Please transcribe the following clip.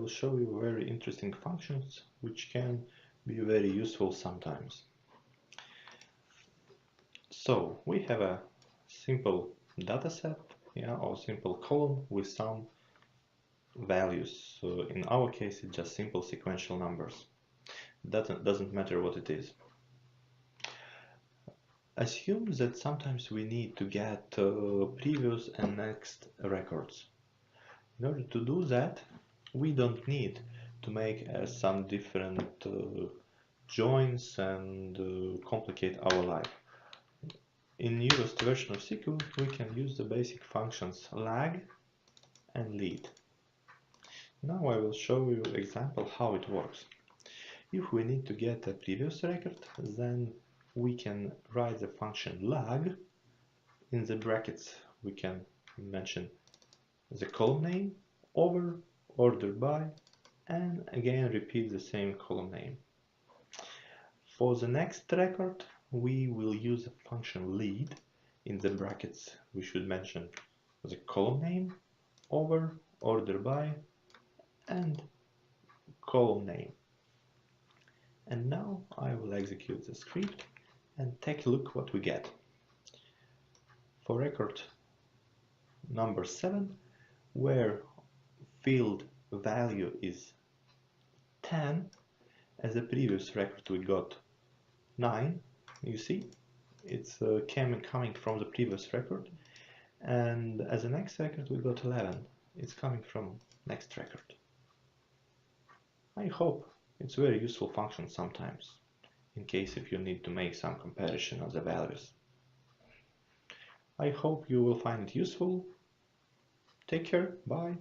will show you very interesting functions which can be very useful sometimes. So we have a simple dataset, or simple column with some values. So in our case, it's just simple sequential numbers. Doesn't matter what it is. Assume that sometimes we need to get previous and next records. In order to do that, we don't need to make some different joins and complicate our life. In newest version of SQL, we can use the basic functions lag and lead. Now I will show you an example how it works. If we need to get a previous record, then we can write the function lag. In the brackets we can mention the column name, over, order by, and again repeat the same column name. For the next record we will use the function lead. In the brackets we should mention the column name, over, order by, and column name. And now I will execute the script and take a look what we get. For record number 7, where field value is 10, as a previous record we got 9, you see, it's coming from the previous record, and as a next record we got 11, it's coming from next record. I hope it's a very useful function sometimes, in case if you need to make some comparison of the values. I hope you will find it useful. Take care, bye.